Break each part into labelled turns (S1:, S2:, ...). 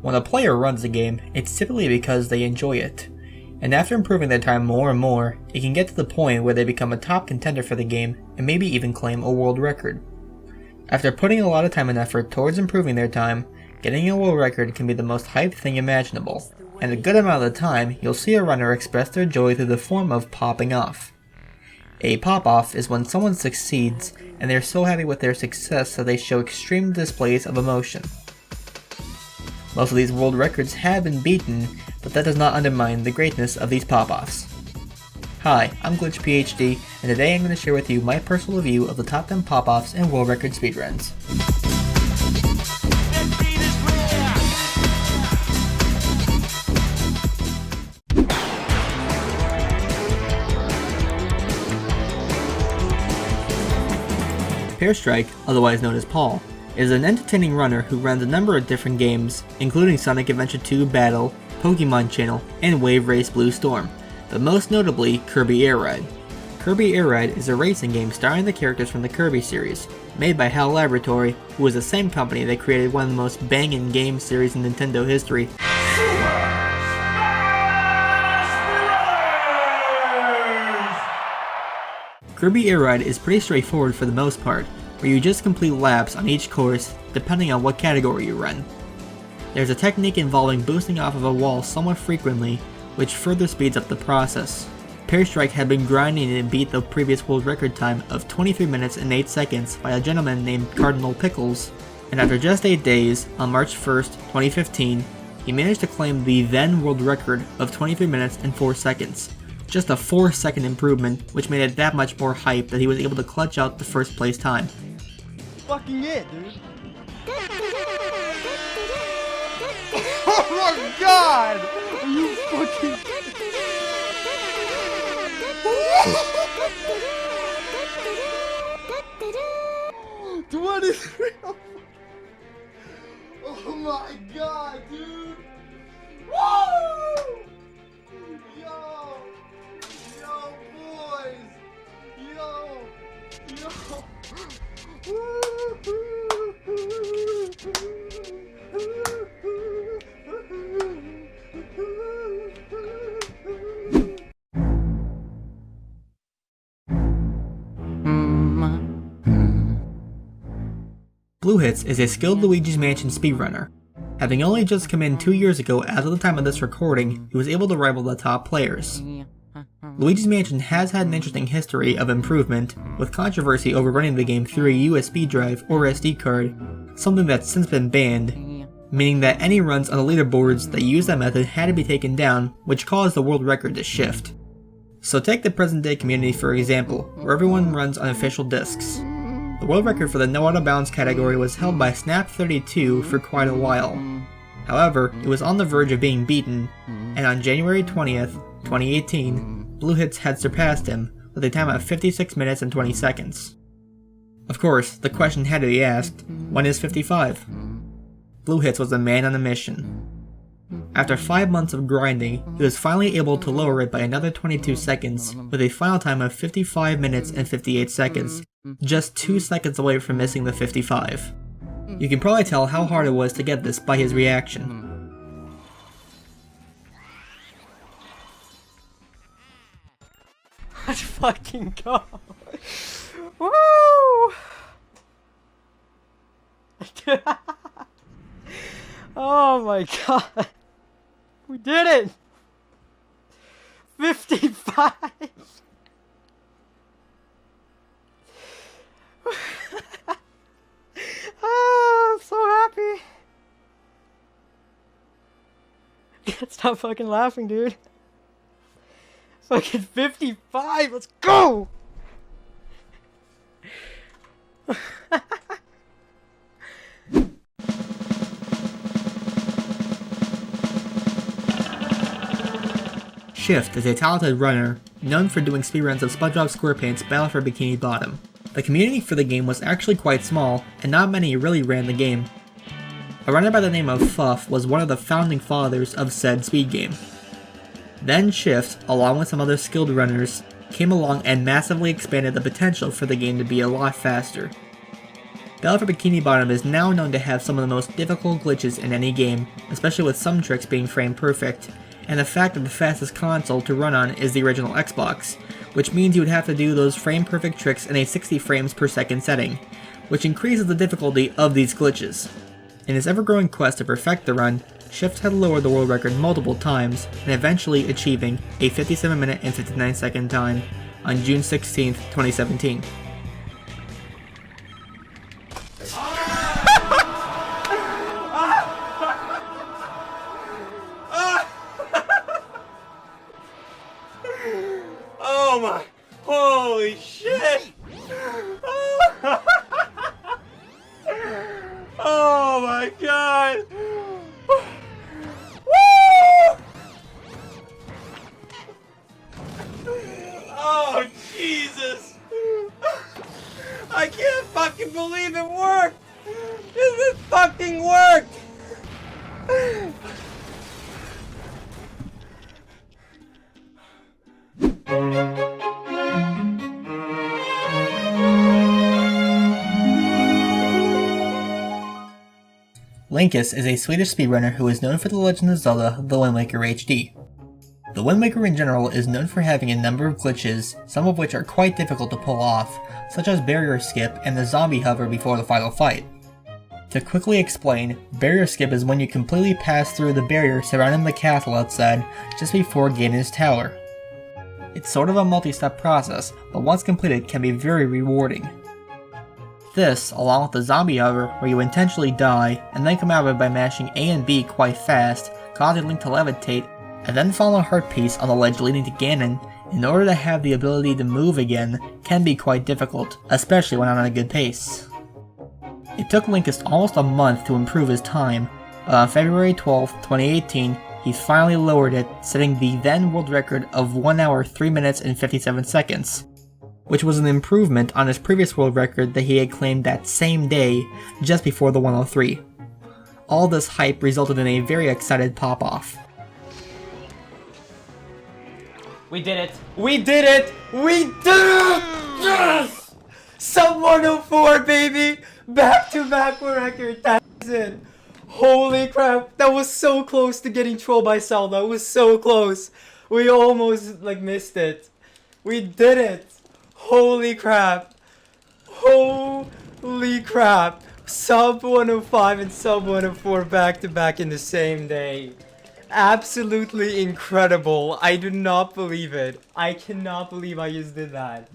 S1: When a player runs a game, it's typically because they enjoy it. And after improving their time more and more, it can get to the point where they become a top contender for the game and maybe even claim a world record. After putting a lot of time and effort towards improving their time, getting a world record can be the most hyped thing imaginable, and a good amount of the time you'll see a runner express their joy through the form of popping off. A pop-off is when someone succeeds and they're so happy with their success that they show extreme displays of emotion. Most of these world records have been beaten, but that does not undermine the greatness of these pop-offs. Hi, I'm Glitch PhD, and today I'm going to share with you my personal review of the top 10 pop-offs and world record speedruns. Pearstrike, otherwise known as Paul, is an entertaining runner who runs a number of different games, including Sonic Adventure 2 Battle, Pokemon Channel, and Wave Race Blue Storm, but most notably Kirby Air Ride. Kirby Air Ride is a racing game starring the characters from the Kirby series, made by HAL Laboratory, who is the same company that created one of the most banging game series in Nintendo history. Kirby Air Ride is pretty straightforward for the most part, where you just complete laps on each course depending on what category you run. There's a technique involving boosting off of a wall somewhat frequently, which further speeds up the process. Pearstrike had been grinding and beat the previous world record time of 23 minutes and 8 seconds by a gentleman named Cardinal Pickles, and after just 8 days, on March 1st, 2015, he managed to claim the then world record of 23 minutes and 4 seconds. Just a 4-second improvement, which made it that much more hype that he was able to clutch out the first place time.
S2: Fucking it, dude. Oh my god! Are you fucking... 23! Oh my god, dude! Woo! Yo! Yo, boys! Yo! Yo!
S1: Bluehits is a skilled Luigi's Mansion speedrunner. Having only just come in 2 years ago as of the time of this recording, he was able to rival the top players. Luigi's Mansion has had an interesting history of improvement, with controversy over running the game through a USB drive or SD card, something that's since been banned, meaning that any runs on the leaderboards that use that method had to be taken down, which caused the world record to shift. So take the present day community for example, where everyone runs on official discs. The world record for the no out of bounds category was held by Snap32 for quite a while. However, it was on the verge of being beaten, and on January 20th, 2018, Bluehits had surpassed him with a time of 56 minutes and 20 seconds. Of course, the question had to be asked, when is 55? Bluehits was a man on a mission. After 5 months of grinding, he was finally able to lower it by another 22 seconds, with a final time of 55 minutes and 58 seconds, just 2 seconds away from missing the 55. You can probably tell how hard it was to get this by his reaction.
S2: Let's fucking go! Woo! Oh my god! We did it! 55! I'm so happy! Can't stop fucking laughing, dude. Fucking 55! Let's go!
S1: Shift is a talented runner, known for doing speedruns of SpongeBob SquarePants Battle for Bikini Bottom. The community for the game was actually quite small, and not many really ran the game. A runner by the name of Fuff was one of the founding fathers of said speed game. Then Shift, along with some other skilled runners, came along and massively expanded the potential for the game to be a lot faster. Battle for Bikini Bottom is now known to have some of the most difficult glitches in any game, especially with some tricks being frame perfect, and the fact that the fastest console to run on is the original Xbox, which means you would have to do those frame perfect tricks in a 60 frames per second setting, which increases the difficulty of these glitches. In his ever-growing quest to perfect the run, Shift had lowered the world record multiple times, and eventually achieving a 57 minute and 59 second time on June 16, 2017.
S3: Oh my, holy shit! Oh my god! Woo! Oh Jesus! I can't fucking believe it worked! This fucking worked!
S1: Linkus is a Swedish speedrunner who is known for The Legend of Zelda: The Wind Waker HD. The Wind Waker in general is known for having a number of glitches, some of which are quite difficult to pull off, such as barrier skip and the zombie hover before the final fight. To quickly explain, barrier skip is when you completely pass through the barrier surrounding the castle outside just before Ganon's tower. It's sort of a multi-step process, but once completed can be very rewarding. This, along with the zombie hover where you intentionally die and then come out of it by mashing A and B quite fast, causing Link to levitate, and then fall on a heart piece on the ledge leading to Ganon, in order to have the ability to move again, can be quite difficult, especially when on a good pace. It took Linkus almost a month to improve his time, but on February 12, 2018, he finally lowered it, setting the then world record of 1 hour 3 minutes and 57 seconds, which was an improvement on his previous world record that he had claimed that same day, just before the 103. All this hype resulted in a very excited Popoff.
S3: We did it! We did it! We did it! Yes! Sub 104, baby! Back-to-back record, that's it! Holy crap, that was so close to getting trolled by Zelda. It was so close. We almost, missed it. We did it! Holy crap! Holy crap! Sub 105 and Sub 104 back-to-back in the same day. Absolutely incredible. I do not believe it. I cannot believe I just did that.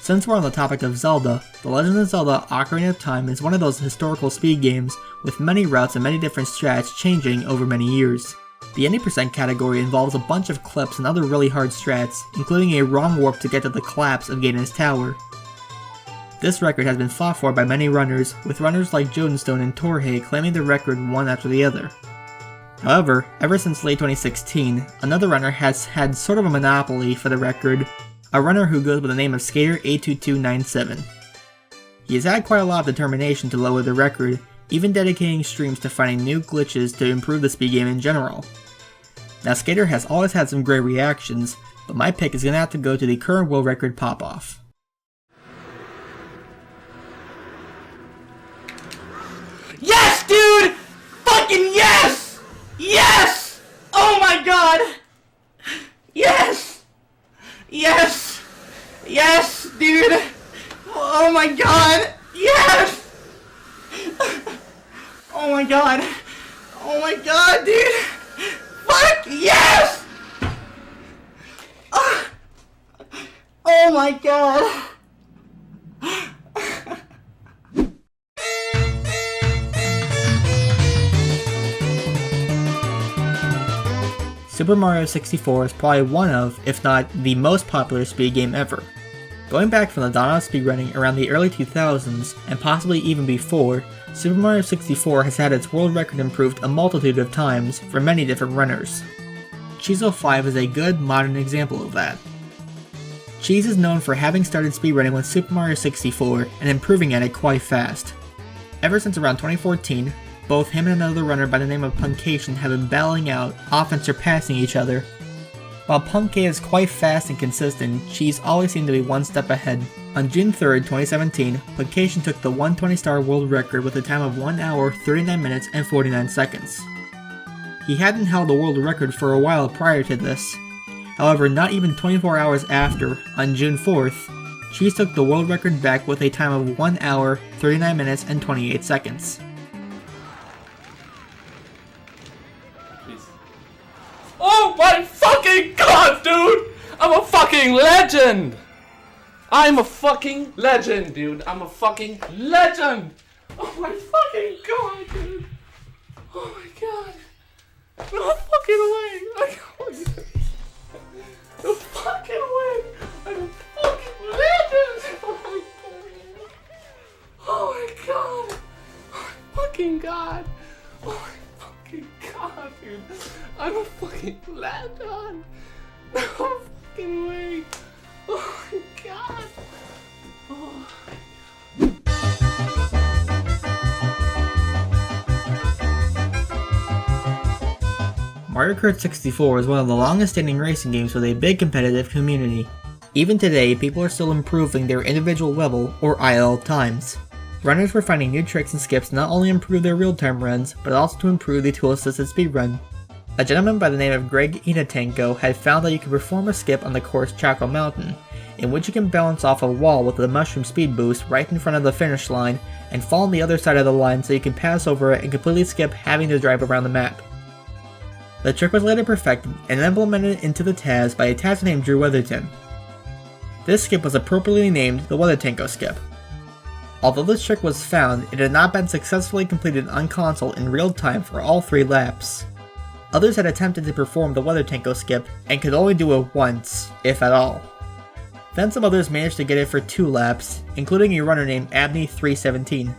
S1: Since we're on the topic of Zelda, The Legend of Zelda: Ocarina of Time is one of those historical speed games with many routes and many different strats changing over many years. The 80% category involves a bunch of clips and other really hard strats, including a wrong warp to get to the collapse of Ganon's tower. This record has been fought for by many runners, with runners like Jodenstone and Torhei claiming the record one after the other. However, ever since late 2016, another runner has had sort of a monopoly for the record, a runner who goes by the name of Skater82297. He has had quite a lot of determination to lower the record, even dedicating streams to finding new glitches to improve the speed game in general. Now Skater has always had some great reactions, but my pick is going to have to go to the current world record Popoff.
S3: Yes, dude! Fucking yes! Yes! Oh my god! Yes! Yes! Yes, dude! Oh my god! Yes! Oh my god! Oh my god, dude! Fuck yes! Oh my god!
S1: Super Mario 64 is probably one of, if not the most popular speed game ever. Going back from the dawn of speedrunning around the early 2000s, and possibly even before, Super Mario 64 has had its world record improved a multitude of times for many different runners. Cheezo 5 is a good, modern example of that. Cheese is known for having started speedrunning with Super Mario 64 and improving at it quite fast. Ever since around 2014, both him and another runner by the name of Puncation have been battling out, often surpassing each other. While Punk K is quite fast and consistent, Cheese always seemed to be one step ahead. On June 3rd, 2017, Puncation took the 120-star world record with a time of 1 hour, 39 minutes, and 49 seconds. He hadn't held the world record for a while prior to this. However, not even 24 hours after, on June 4th, Cheese took the world record back with a time of 1 hour, 39 minutes, and 28 seconds.
S4: Oh my fucking god, dude! I'm a fucking legend! I'm a fucking legend, dude. I'm a fucking legend! Oh my fucking god, dude! Oh my god! No fucking way! No fucking way! I'm a fucking legend! Oh my god! Oh my fucking god! Oh my fucking god, dude! I'm a fucking legend! No fucking way! Oh my god! Oh.
S1: Mario Kart 64 is one of the longest standing racing games with a big competitive community. Even today, people are still improving their individual level, or IL, times. Runners were finding new tricks and skips to not only improve their real-time runs, but also to improve the tool-assisted speedrun. A gentleman by the name of Greg Inatenko had found that you could perform a skip on the course Chaco Mountain, in which you can balance off a wall with a mushroom speed boost right in front of the finish line, and fall on the other side of the line so you can pass over it and completely skip having to drive around the map. The trick was later perfected and implemented into the TAS by a TASer named Drew Weatherton. This skip was appropriately named the Weathertanko skip. Although this trick was found, it had not been successfully completed on console in real time for all 3 laps. Others had attempted to perform the Weathertanko skip and could only do it once, if at all. Then some others managed to get it for 2 laps, including a runner named Abney317.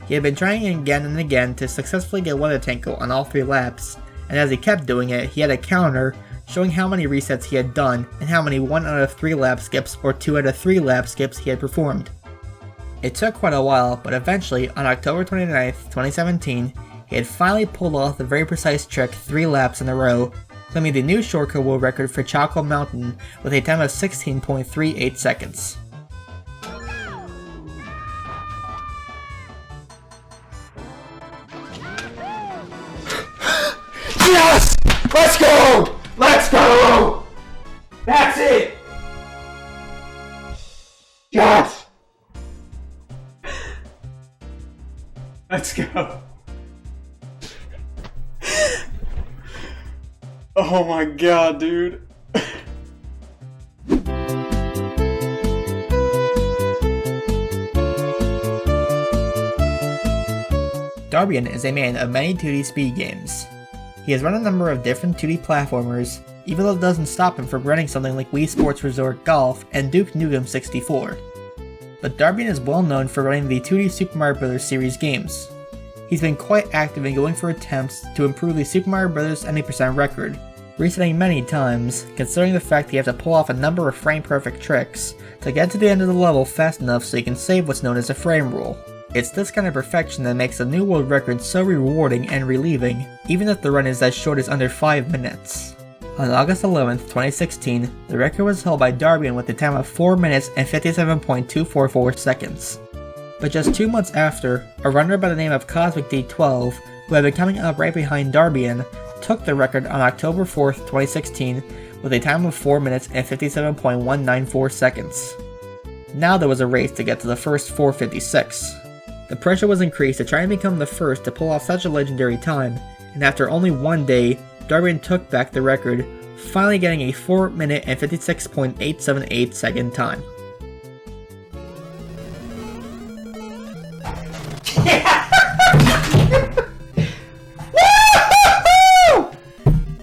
S1: He had been trying again and again to successfully get Weathertanko on all 3 laps, and as he kept doing it, he had a counter showing how many resets he had done and how many 1 out of 3 lap skips or 2 out of 3 lap skips he had performed. It took quite a while, but eventually, on October 29th, 2017, he had finally pulled off the very precise trick 3 laps in a row, claiming the new shortcut world record for Chaco Mountain with a time of 16.38 seconds.
S3: Yes! Let's go! Let's go! That's it! Yes! Let's go. Oh my god, dude.
S1: Darbian is a man of many 2D speed games. He has run a number of different 2D platformers, even though it doesn't stop him from running something like Wii Sports Resort Golf and Duke Nukem 64. But Darbian is well known for running the 2D Super Mario Bros. Series games. He's been quite active in going for attempts to improve the Super Mario Bros. 90% record, resetting many times, considering the fact he has to pull off a number of frame-perfect tricks to get to the end of the level fast enough so you can save what's known as a frame rule. It's this kind of perfection that makes the new world record so rewarding and relieving, even if the run is as short as under 5 minutes. On August 11th, 2016, the record was held by Darbian with a time of 4 minutes and 57.244 seconds. But just 2 months after, a runner by the name of Cosmic D12, who had been coming up right behind Darbian, took the record on October 4th, 2016, with a time of 4 minutes and 57.194 seconds. Now there was a race to get to the first 4:56. The pressure was increased to try and become the first to pull off such a legendary time, and after only 1 day, Darbian took back the record, finally getting a 4 minute and 56.878 second time.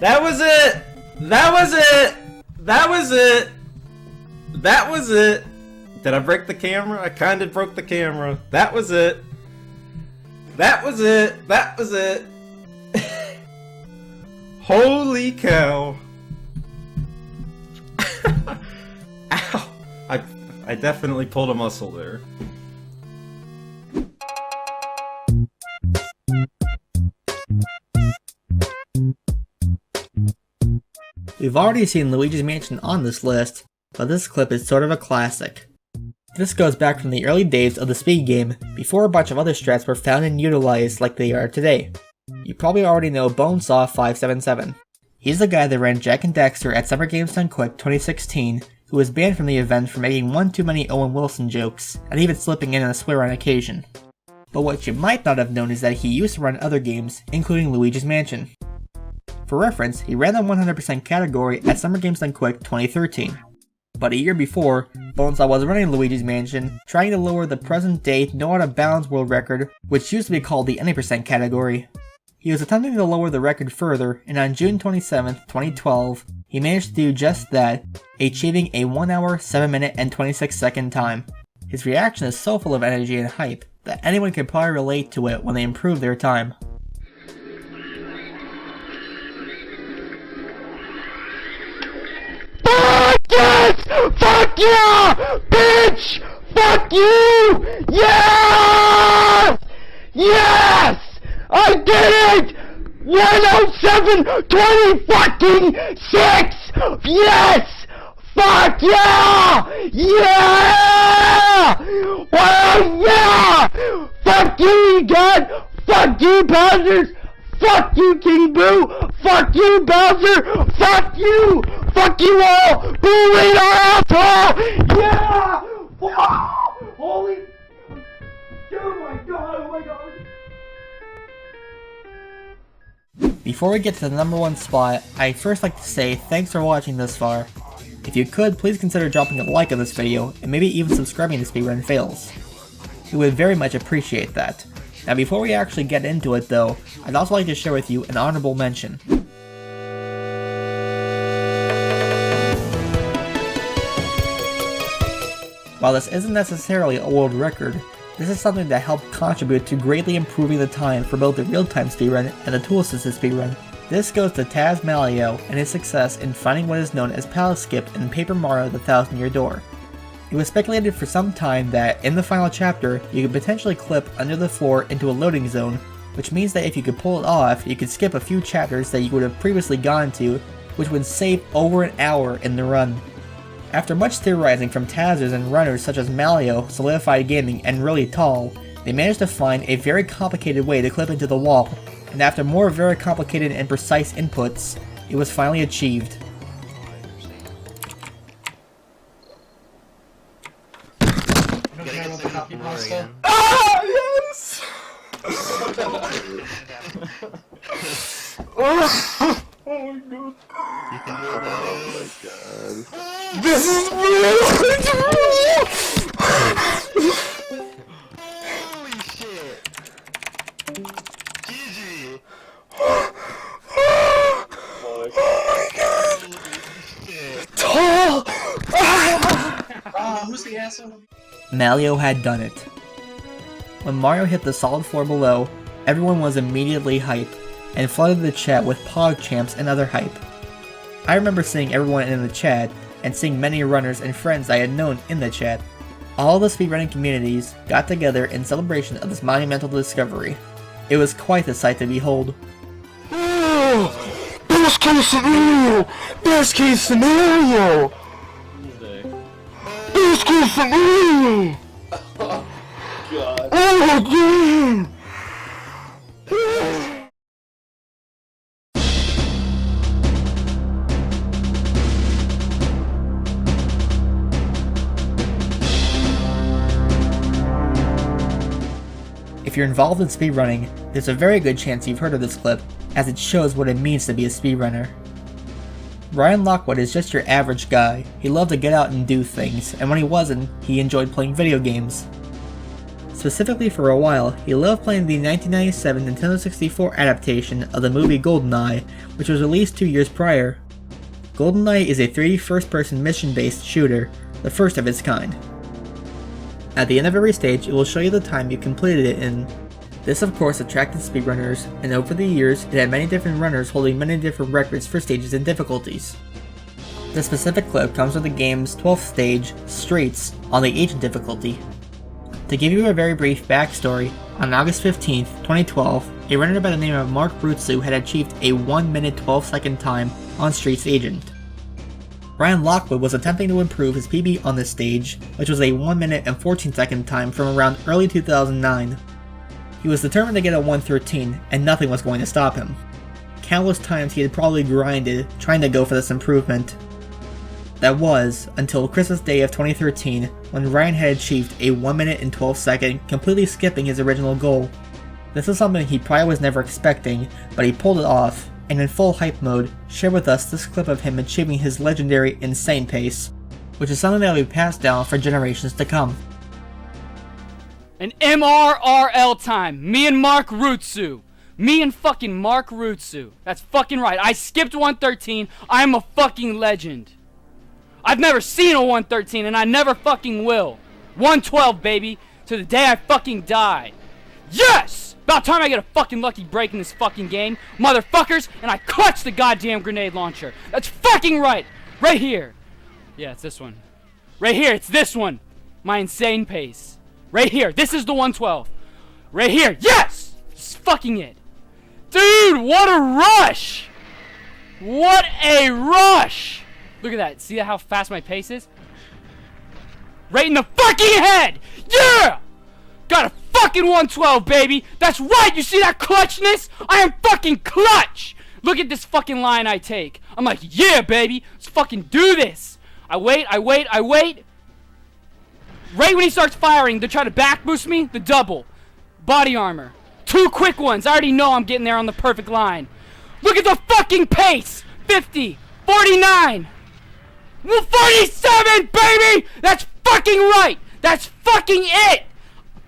S3: That was it! That was it! That was it! That was it! Did I break the camera? I kinda broke the camera. That was it! That was it! That was it! Holy cow! Ow! I definitely pulled a muscle there.
S1: We've already seen Luigi's Mansion on this list, but this clip is sort of a classic. This goes back from the early days of the speed game, before a bunch of other strats were found and utilized like they are today. You probably already know Bonesaw577. He's the guy that ran Jak and Daxter at Summer Games Done Quick 2016, who was banned from the event for making one too many Owen Wilson jokes, and even slipping in a swear on occasion. But what you might not have known is that he used to run other games, including Luigi's Mansion. For reference, he ran the 100% category at Summer Games Done Quick 2013. But a year before, Bonesaw was running Luigi's Mansion, trying to lower the present-day No Out of Bounds world record, which used to be called the any percent category. He was attempting to lower the record further, and on June 27, 2012, he managed to do just that, achieving a 1 hour, 7 minute, and 26 second time. His reaction is so full of energy and hype that anyone could probably relate to it when they improve their time.
S5: Fuck yes! Fuck yeah! Bitch! Fuck you! Yes! Yes! I did it! 107-20 fucking 6! Yes! Fuck yeah! Yeah! Oh yeah! Fuck you, God! Fuck you, Bowser! Fuck you, King Boo! Fuck you, Bowser! Fuck you! Fuck you all! Boo in our asshole! Yeah! Wow! Holy... Oh my god! Oh my god!
S1: Before we get to the number 1 spot, I'd first like to say thanks for watching this far. If you could, please consider dropping a like on this video, and maybe even subscribing to Speedrun Fails. We would very much appreciate that. Now before we actually get into it though, I'd also like to share with you an honorable mention. While this isn't necessarily a world record, this is something that helped contribute to greatly improving the time for both the real-time speedrun and the tool-assisted speedrun. This goes to TASMalleo and his success in finding what is known as palette skip in Paper Mario: The Thousand Year Door. It was speculated for some time that, in the final chapter, you could potentially clip under the floor into a loading zone, which means that if you could pull it off, you could skip a few chapters that you would have previously gone to, which would save over an hour in the run. After much theorizing from Tazers and runners such as Malleo, Solidified Gaming, and Really Tall, they managed to find a very complicated way to clip into the wall, and after more very complicated and precise inputs, it was finally achieved.
S4: Ah, yes! Oh my god. This is real!
S5: Holy shit! GG!
S4: Oh my god! Tall!
S6: Who's the asshole?
S1: Malleo had done it. When Mario hit the solid floor below, everyone was immediately hype, and flooded the chat with PogChamps and other hype. I remember seeing everyone in the chat, and seeing many runners and friends I had known in the chat. All the speedrunning communities got together in celebration of this monumental discovery. It was quite a sight to behold.
S5: Oh, best case scenario! Best case scenario! Best case scenario!
S4: God.
S5: Oh my god!
S1: If you're involved in speedrunning, there's a very good chance you've heard of this clip, as it shows what it means to be a speedrunner. RyanLockwood is just your average guy. He loved to get out and do things, and when he wasn't, he enjoyed playing video games. Specifically for a while, he loved playing the 1997 Nintendo 64 adaptation of the movie GoldenEye, which was released 2 years prior. GoldenEye is a 3D first-person mission-based shooter, the first of its kind. At the end of every stage, it will show you the time you completed it in. This of course attracted speedrunners, and over the years, it had many different runners holding many different records for stages and difficulties. The specific clip comes from the game's 12th stage, Streets, on the Agent difficulty. To give you a very brief backstory, on August 15th, 2012, a runner by the name of Mark Brutsu had achieved a 1 minute 12 second time on Streets Agent. RyanLockwood was attempting to improve his PB on this stage, which was a 1 minute and 14 second time from around early 2009. He was determined to get a 1:13, and nothing was going to stop him. Countless times he had probably grinded trying to go for this improvement. That was, until Christmas Day of 2013, when Ryan had achieved a 1 minute and 12 second, completely skipping his original goal. This is something he probably was never expecting, but he pulled it off, and in full hype mode, shared with us this clip of him achieving his legendary insane pace, which is something that will be passed down for generations to come.
S6: An MRRL time, me and Mark Rutsu. Me and fucking Mark Rutsu. That's fucking right, I skipped 113, I'm a fucking legend. I've never seen a 113 and I never fucking will. 112, baby, to the day I fucking die. Yes! About time I get a fucking lucky break in this fucking game, motherfuckers, and I clutch the goddamn grenade launcher. That's fucking right! Right here. Yeah, it's this one. Right here, it's this one. My insane pace. Right here, this is the 112. Right here, yes! This is fucking it. Dude, what a rush! What a rush! Look at that, see how fast my pace is? Right in the fucking head! Yeah! Got a fucking 112, baby! That's right, you see that clutchness? I am fucking clutch! Look at this fucking line I take. I'm like, yeah, baby, let's fucking do this! I wait. Right when he starts firing to try to back boost me, the double. Body armor. 2 quick ones, I already know I'm getting there on the perfect line. Look at the fucking pace! 50, 49, 47, baby! That's fucking right! That's fucking it!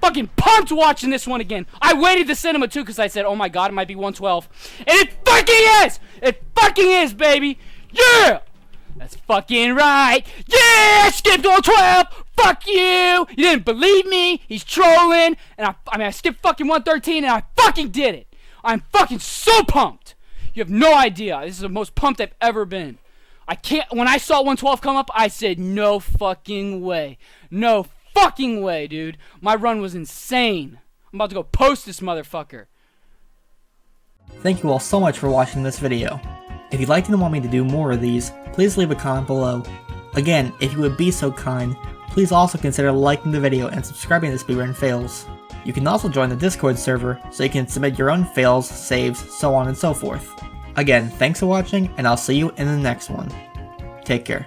S6: Fucking pumped watching this one again. I waited the cinema too because I said, oh my god, it might be 112. And it fucking is! It fucking is, baby! Yeah! That's fucking right! Yeah! I skipped 112! Fuck you! You didn't believe me! He's trolling! And I skipped fucking 113 and I fucking did it! I'm fucking so pumped! You have no idea. This is the most pumped I've ever been. When I saw 112 come up, I said, no fucking way. No fucking way, dude. My run was insane. I'm about to go post this motherfucker.
S1: Thank you all so much for watching this video. If you'd like to want me to do more of these, please leave a comment below. Again, if you would be so kind, please also consider liking the video and subscribing to Speedrun Fails. You can also join the Discord server so you can submit your own fails, saves, so on and so forth. Again, thanks for watching, and I'll see you in the next one. Take care.